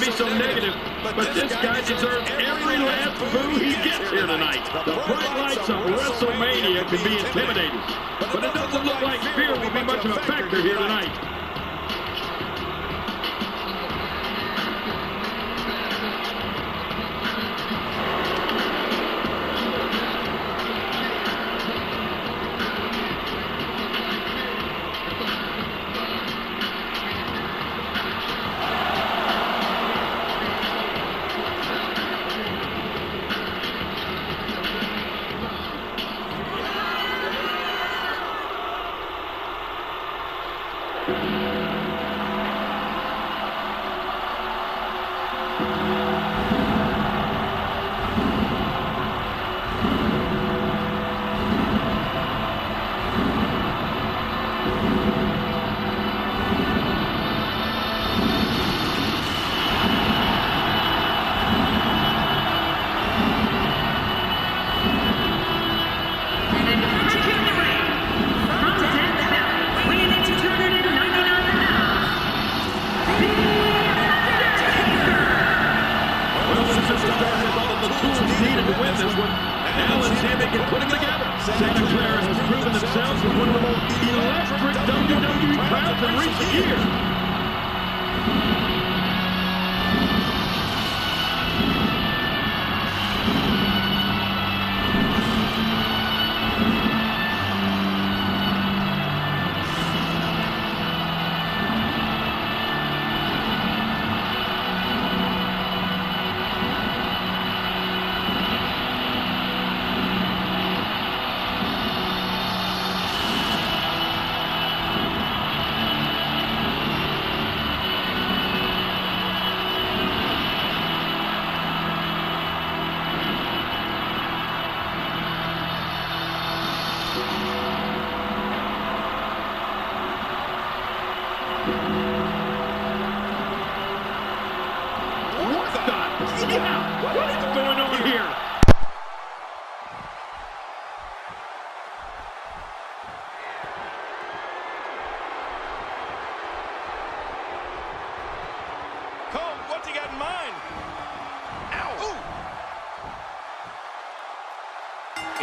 to be so negative, but this guy deserves every last boo he gets here tonight. The bright lights of WrestleMania can be intimidating, but it doesn't look like fear will be much of a factor here tonight. Santa Clara has proven themselves as one of the most electric WWE crowds in recent years. What is going on here? Cole, what's he got in mind? Ow! Ooh.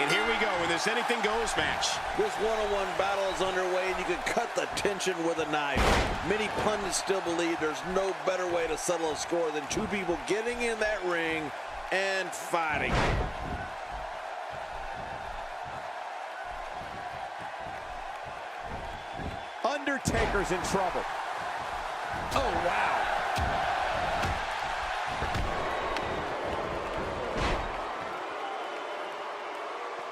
And here we go in this anything goes match. This one-on-one battle is underway, and you can cut the tension with a knife. Many pundits still believe there's no better way to settle a score than two people getting in that ring and fighting. Undertaker's in trouble. Oh, wow.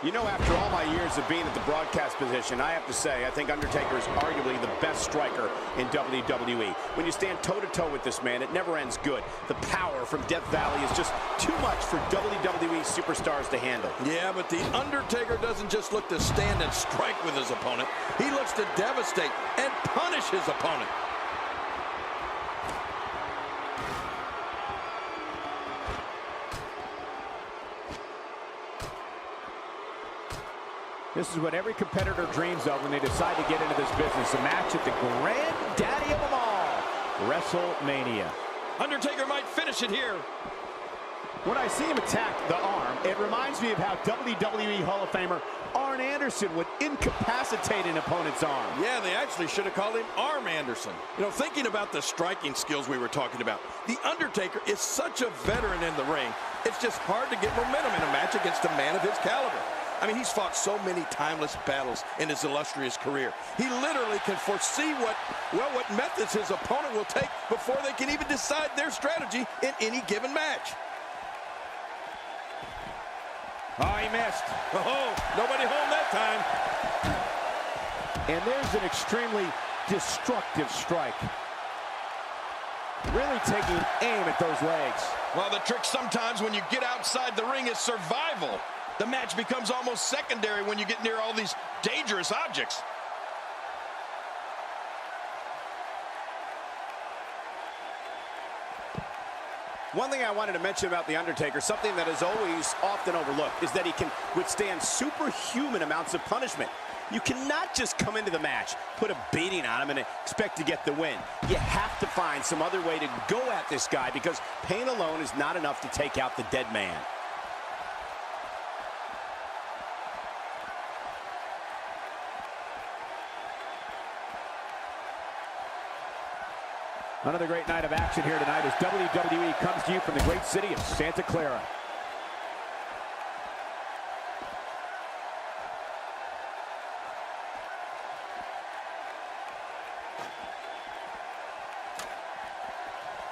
You know, after all my years of being at the broadcast position, I have to say, I think Undertaker is arguably the best striker in WWE. When you stand toe-to-toe with this man, it never ends good. The power from Death Valley is just too much for WWE superstars to handle. Yeah, but the Undertaker doesn't just look to stand and strike with his opponent. He looks to devastate and punish his opponent. This is what every competitor dreams of when they decide to get into this business. A match at the granddaddy of them all, WrestleMania. Undertaker might finish it here. When I see him attack the arm, it reminds me of how WWE Hall of Famer Arn Anderson would incapacitate an opponent's arm. Yeah, they actually should have called him Arm Anderson. You know, thinking about the striking skills we were talking about, the Undertaker is such a veteran in the ring, it's just hard to get momentum in a match against a man of his caliber. I mean, he's fought so many timeless battles in his illustrious career. He literally can foresee what methods his opponent will take before they can even decide their strategy in any given match. Oh, he missed. Oh, nobody home that time. And there's an extremely destructive strike. Really taking aim at those legs. Well, the trick sometimes when you get outside the ring is survival. The match becomes almost secondary when you get near all these dangerous objects. One thing I wanted to mention about The Undertaker, something that is always often overlooked, is that he can withstand superhuman amounts of punishment. You cannot just come into the match, put a beating on him, and expect to get the win. You have to find some other way to go at this guy because pain alone is not enough to take out the dead man. Another great night of action here tonight as WWE comes to you from the great city of Santa Clara.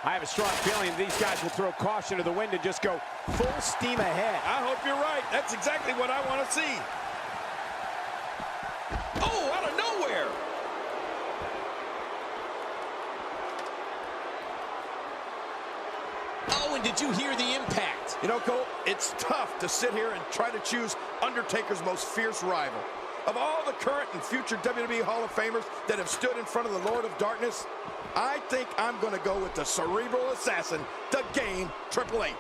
I have a strong feeling these guys will throw caution to the wind and just go full steam ahead. I hope you're right. That's exactly what I want to see. Oh, out of nowhere. Oh, and did you hear the impact? You know, Cole, it's tough to sit here and try to choose Undertaker's most fierce rival. Of all the current and future WWE Hall of Famers that have stood in front of the Lord of Darkness, I think I'm going to go with the cerebral assassin, the Game, Triple H.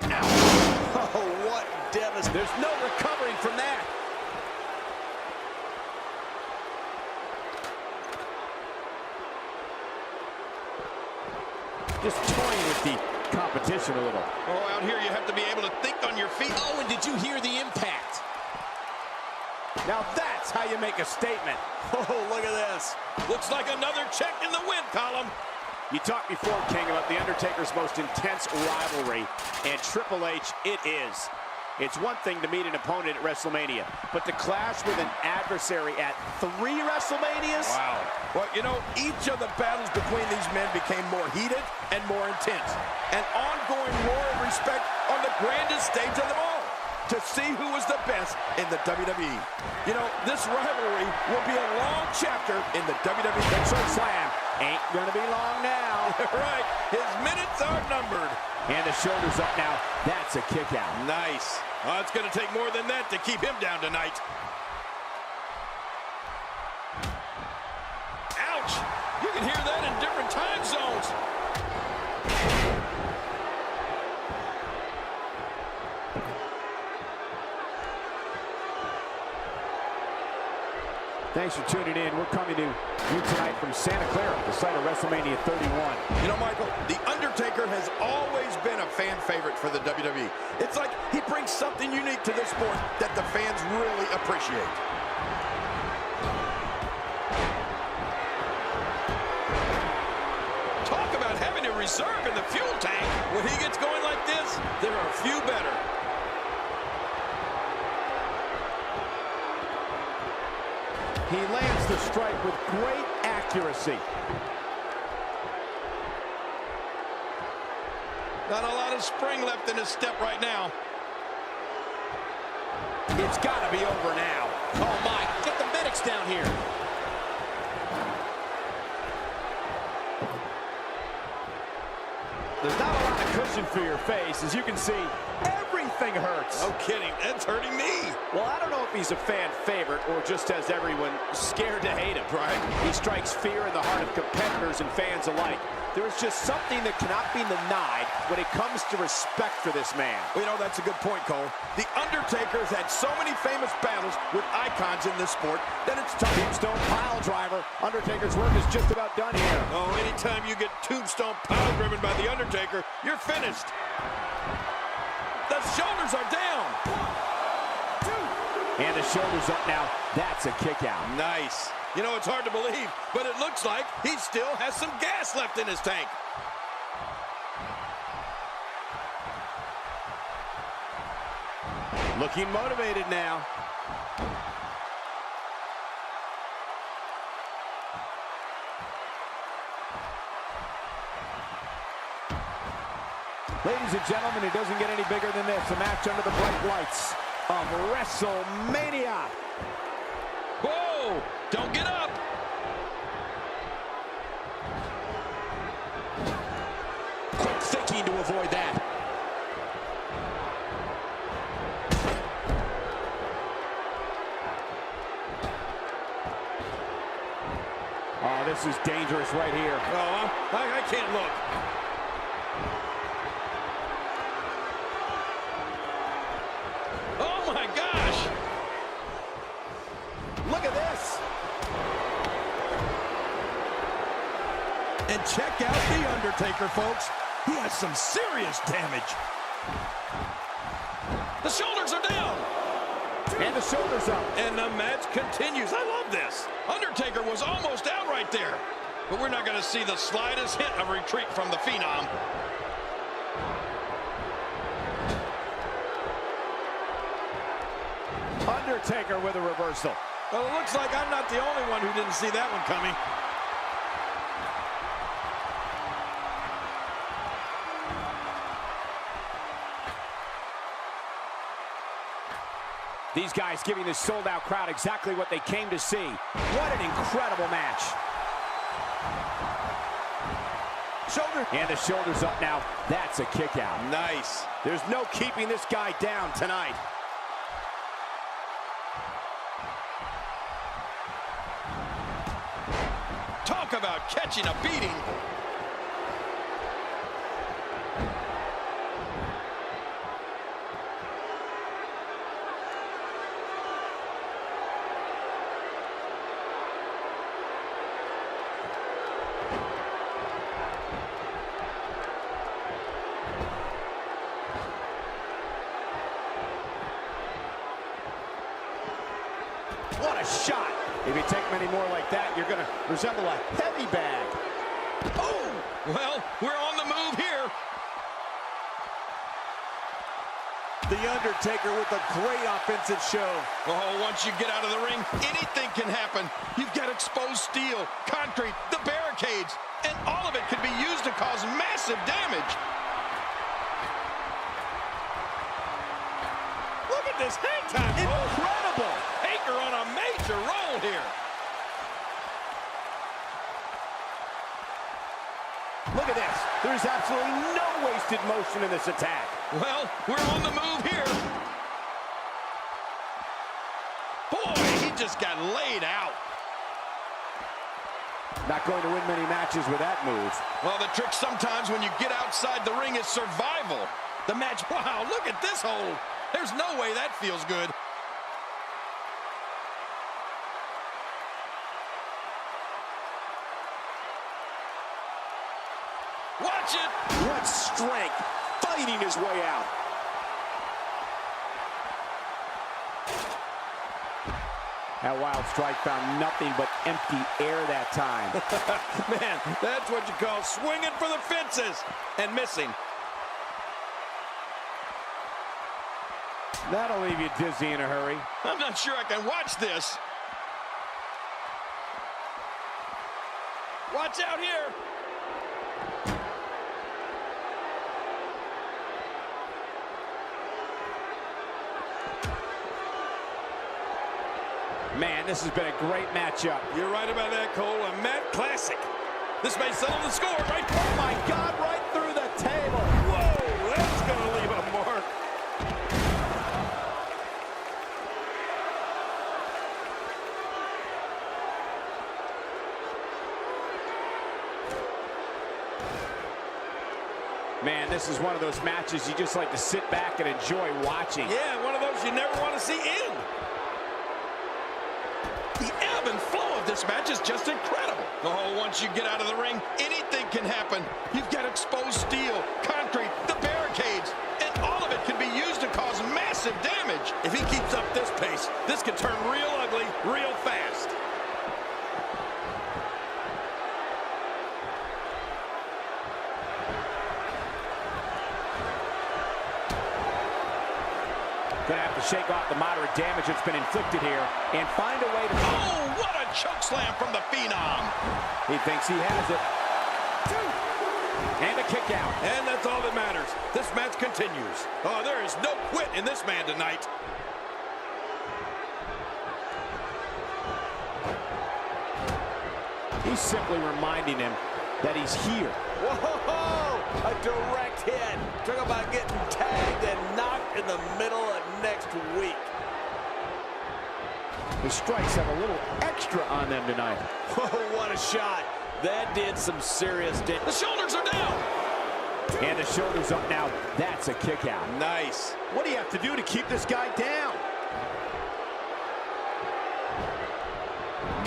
Oh, what devastation. There's no recovering from that. Just toying with the competition a little. Oh, out here you have to be able to think on your feet. Oh, and did you hear the impact? Now that's how you make a statement. Oh, look at this. Looks like another check in the win column. You talked before, King, about the Undertaker's most intense rivalry, and Triple H it is. It's one thing to meet an opponent at WrestleMania, but to clash with an adversary at 3 WrestleManias? Wow. Well, you know, each of the battles between these men became more heated and more intense. An ongoing war of respect on the grandest stage of them all, to see who was the best in the WWE. You know, this rivalry will be a long chapter in the WWE. Choke slam. Ain't gonna be long now. Right. His minutes are numbered. And the shoulders up now. That's a kick out. Nice. Well, it's going to take more than that to keep him down tonight. Ouch! You can hear that in different time zones. Thanks for tuning in. We're coming to you tonight from Santa Clara, the site of WrestleMania 31. You know, Michael, The Undertaker has always been a fan favorite for the WWE. It's like he brings something unique to this sport that the fans really appreciate. Talk about having a reserve in the fuel tank. When he gets going like this, there are few better. He lands the strike with great accuracy. Not a lot of spring left in his step right now. It's got to be over now. Oh, my. Get the medics down here. There's not a lot of cushion for your face. As you can see, everything hurts. No kidding. That's hurting me. Well, I don't know if he's a fan favorite or just has everyone scared to hate him. Right. He strikes fear in the heart of competitors and fans alike. There is just something that cannot be denied when it comes to respect for this man. Well, you know, that's a good point, Cole. The Undertaker's had so many famous battles with icons in this sport that it's time. Tombstone pile driver. Undertaker's work is just about done here. Oh, anytime you get tombstone pile driven by the Undertaker, you're finished. The shoulders are down. 1, 2. And the shoulders up now. That's a kick out. Nice. You know, it's hard to believe, but it looks like he still has some gas left in his tank. Looking motivated now. Ladies and gentlemen, it doesn't get any bigger than this. A match under the bright lights of WrestleMania. Whoa! Don't get up! Quick thinking to avoid that. Oh, this is dangerous right here. Oh, I can't look. check out the Undertaker, folks. He has some serious damage. The shoulders are down. And the shoulders up. And the match continues. I love this. Undertaker was almost out right there. But we're not going to see the slightest hint of retreat from the Phenom. Undertaker with a reversal. Well, it looks like I'm not the only one who didn't see that one coming. These guys giving this sold-out crowd exactly what they came to see. What an incredible match. Shoulder. And the shoulders up now. That's a kick out. Nice. There's no keeping this guy down tonight. Talk about catching a beating. What a shot. If you take many more like that, you're going to resemble a heavy bag. Oh, well, we're on the move here. The Undertaker with a great offensive show. Oh, once you get out of the ring, anything can happen. You've got exposed steel, concrete, the barricades, and all of it can be used to cause massive damage. Look at this hang time. Incredible. Taker on a major roll here. Look at this. There's absolutely no wasted motion in this attack. Well, we're on the move here. Boy, he just got laid out. Not going to win many matches with that move. Well, the trick sometimes when you get outside the ring is survival. The match, wow, look at this hold. There's no way that feels good. Watch it. What strength, fighting his way out. That wild strike found nothing but empty air that time. Man, that's what you call swinging for the fences and missing. That'll leave you dizzy in a hurry. I'm not sure I can watch this. Watch out here. Man, this has been a great matchup. You're right about that, Cole. A Matt classic. This may settle the score right. Oh my God, right through the table. Whoa, that's going to leave a mark. Man, this is one of those matches you just like to sit back and enjoy watching. Yeah, one of those you never want to see end. The ebb and flow of this match is just incredible. Oh, once you get out of the ring, anything can happen. You've got exposed steel, concrete, the barricades, and all of it can be used to cause massive damage. If he keeps up this pace, this could turn real ugly real fast. Gonna have to shake off the moderate damage that's been inflicted here and find a way to... Oh, what a choke slam from the Phenom. He thinks he has it. And a kick out. And that's all that matters. This match continues. Oh, there is no quit in this man tonight. He's simply reminding him that he's here. Whoa, a direct hit. Talk about getting tagged and knocked in the middle of next week. The strikes have a little extra on them tonight. Whoa, what a shot. That did some serious damage. The shoulders are down. And the shoulders up now. That's a kick out. Nice. What do you have to do to keep this guy down?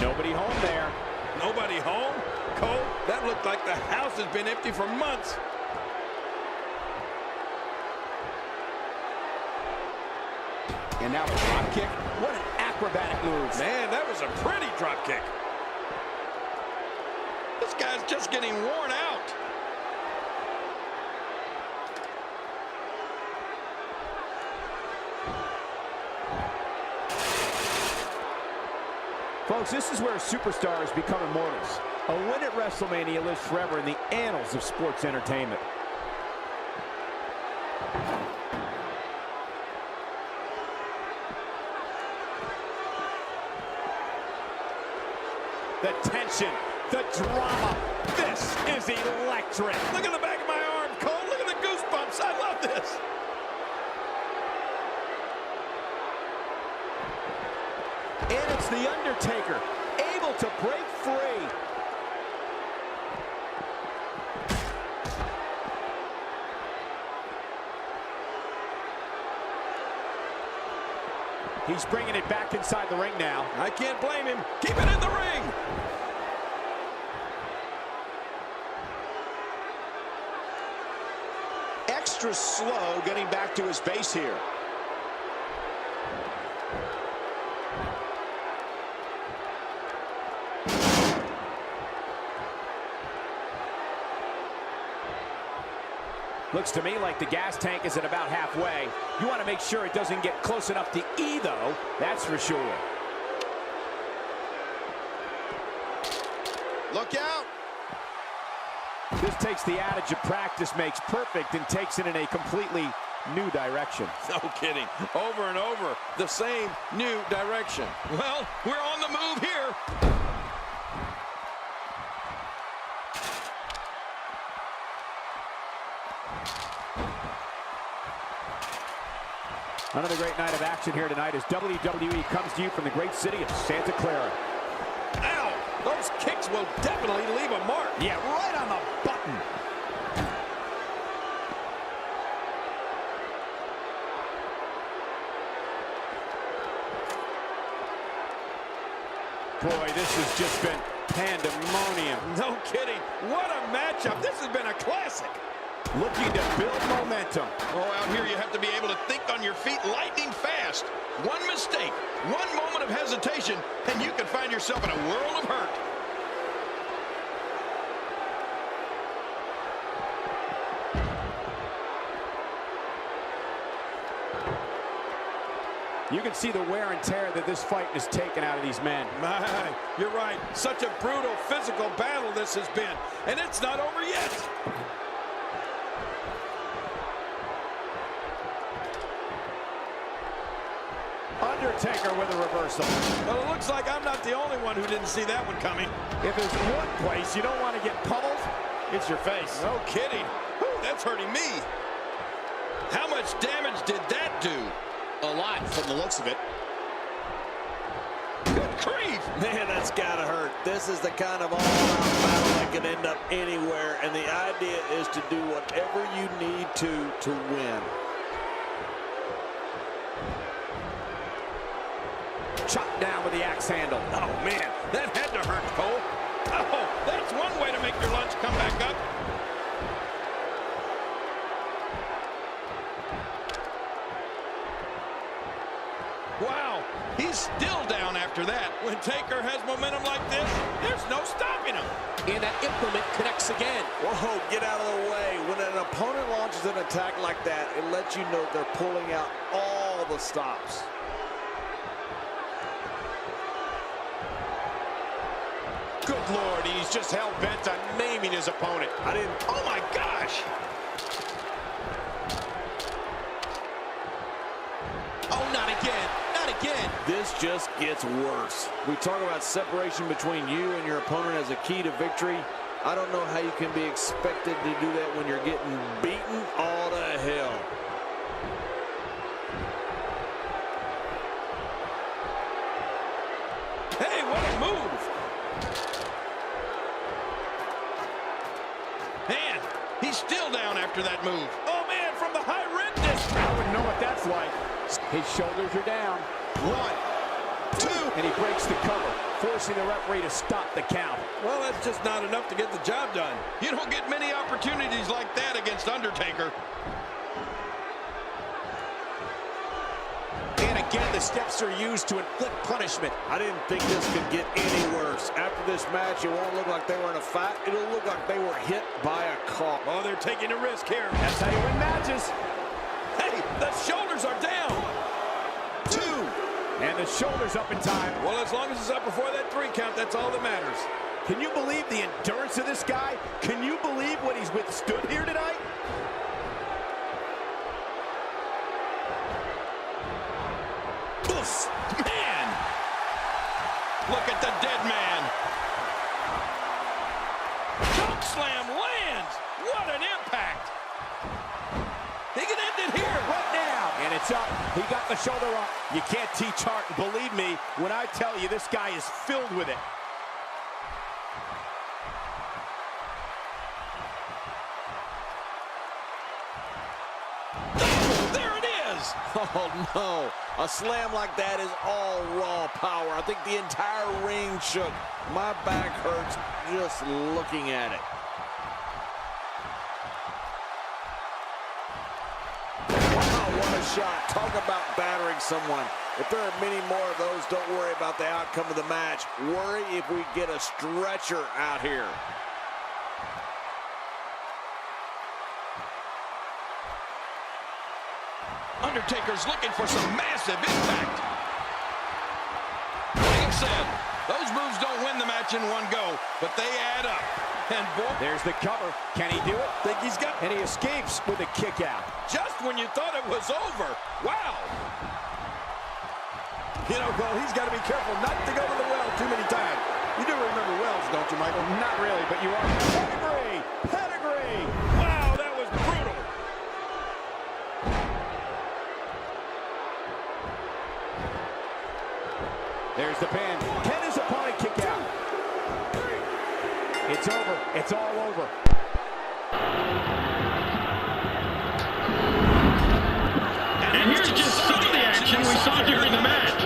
Nobody home there. Nobody home? Cole, that looked like the house has been empty for months. And now a drop kick. What an acrobatic move. Man, that was a pretty drop kick. This guy's just getting worn out. Folks, this is where superstars become immortals. A win at WrestleMania lives forever in the annals of sports entertainment. The tension, the drama. This is electric. Look at the back of my arm, Cole. Look at the goosebumps. I love this. And it's the Undertaker, able to break free. He's bringing it back inside the ring now. I can't blame him. Keep it in the ring. Extra slow getting back to his base here. Looks to me like the gas tank is at about halfway. You want to make sure it doesn't get close enough to E, though. That's for sure. Look out. This takes the adage of practice makes perfect and takes it in a completely new direction. No kidding. Over and over, the same new direction. Well, we're on the move here. Another great night of action here tonight as WWE comes to you from the great city of Santa Clara. Ow! Those kicks will definitely leave a mark. Yeah, right on the button. Boy, this has just been pandemonium. No kidding. What a matchup. This has been a classic. Looking to build momentum. Oh, out here you have to be able to think on your feet lightning fast. One mistake, one moment of hesitation, and you can find yourself in a world of hurt. You can see the wear and tear that this fight has taken out of these men. My, you're right. Such a brutal physical battle this has been, and it's not over yet. Undertaker with a reversal. Well, it looks like I'm not the only one who didn't see that one coming. If there's one place you don't want to get pummeled, it's your face. No kidding. Whew, that's hurting me. How much damage did that do? A lot from the looks of it. Good grief. Man, that's gotta hurt. This is the kind of all-out battle that can end up anywhere, and the idea is to do whatever you need to win. Chopped down with the axe handle. Oh, man, that had to hurt, Cole. Oh, that's one way to make your lunch come back up. Wow, he's still down after that. When Taker has momentum like this, there's no stopping him. And that implement connects again. Whoa, get out of the way. When an opponent launches an attack like that, it lets you know they're pulling out all the stops. Good Lord, he's just hell-bent on maiming his opponent. Oh, my gosh. Oh, not again. Not again. This just gets worse. We talk about separation between you and your opponent as a key to victory. I don't know how you can be expected to do that when you're getting beaten all to hell. Hey, what a move. Man, he's still down after that move. Oh, man, from the high red district. I wouldn't know what that's like. His shoulders are down. 1, 2. And he breaks the cover, forcing the referee to stop the count. Well, that's just not enough to get the job done. You don't get many opportunities like that against Undertaker. And again, the steps are used to inflict punishment. I didn't think this could get any worse. After this match, it won't look like they were in a fight. It'll look like they were hit by a car. Oh, they're taking a risk here. That's how you win matches. Hey, the shoulders are down. 2. And the shoulders up in time. Well, as long as it's up before that 3 count, that's all that matters. Can you believe the endurance of this guy? Can you believe what he's withstood here tonight? Oof, man. Look at the dead man. Choke slam lands. What an impact. He can end it here. Right now. And it's up. He got the shoulder up. You can't teach heart. Believe me when I tell you this guy is filled with it. There it is. Oh, no. A slam like that is all raw power. I think the entire ring shook. My back hurts just looking at it. Wow, what a shot. Talk about battering someone. If there are many more of those, don't worry about the outcome of the match. Worry if we get a stretcher out here. Undertaker's looking for some massive impact. Like I said, those moves don't win the match in one go, but they add up. And boy, There's the cover. Can he do it? think he's got And he escapes with a kick out. just when you thought it was over. Wow. You know, well, he's got to be careful not to go to the well too many times. You do remember wells, don't you, Michael? Not really, but you are. Pedigree! Pedigree! Wow, that was brutal. There's the pin. Can his opponent kick out? It's over. It's all over. And here's just some of the action we saw during the match.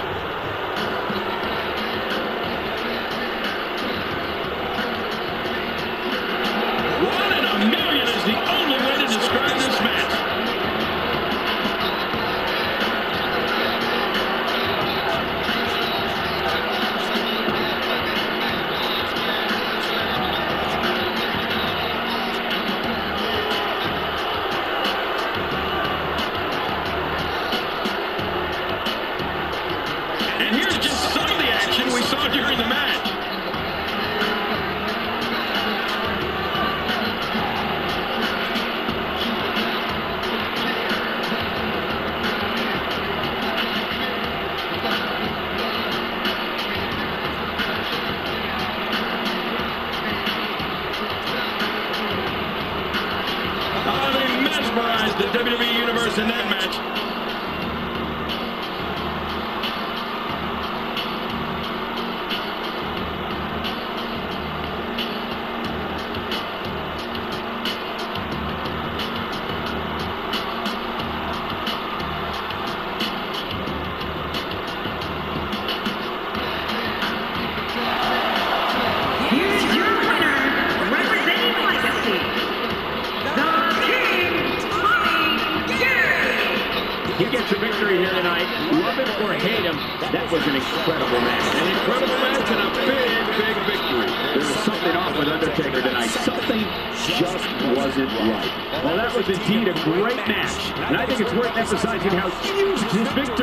One in a million is the only way to describe this match. And here's just some of the action we saw during the match. They mesmerized the WWE Universe in that match. Here's your winner, representing Legacy, the King, Tommy Gary. He gets a victory here tonight. Love it or hate him, that was an incredible match. An incredible match and a big, big victory. There was something off with Undertaker tonight. Something just wasn't right. Well, that was indeed a great match. And I think it's worth emphasizing how huge this victory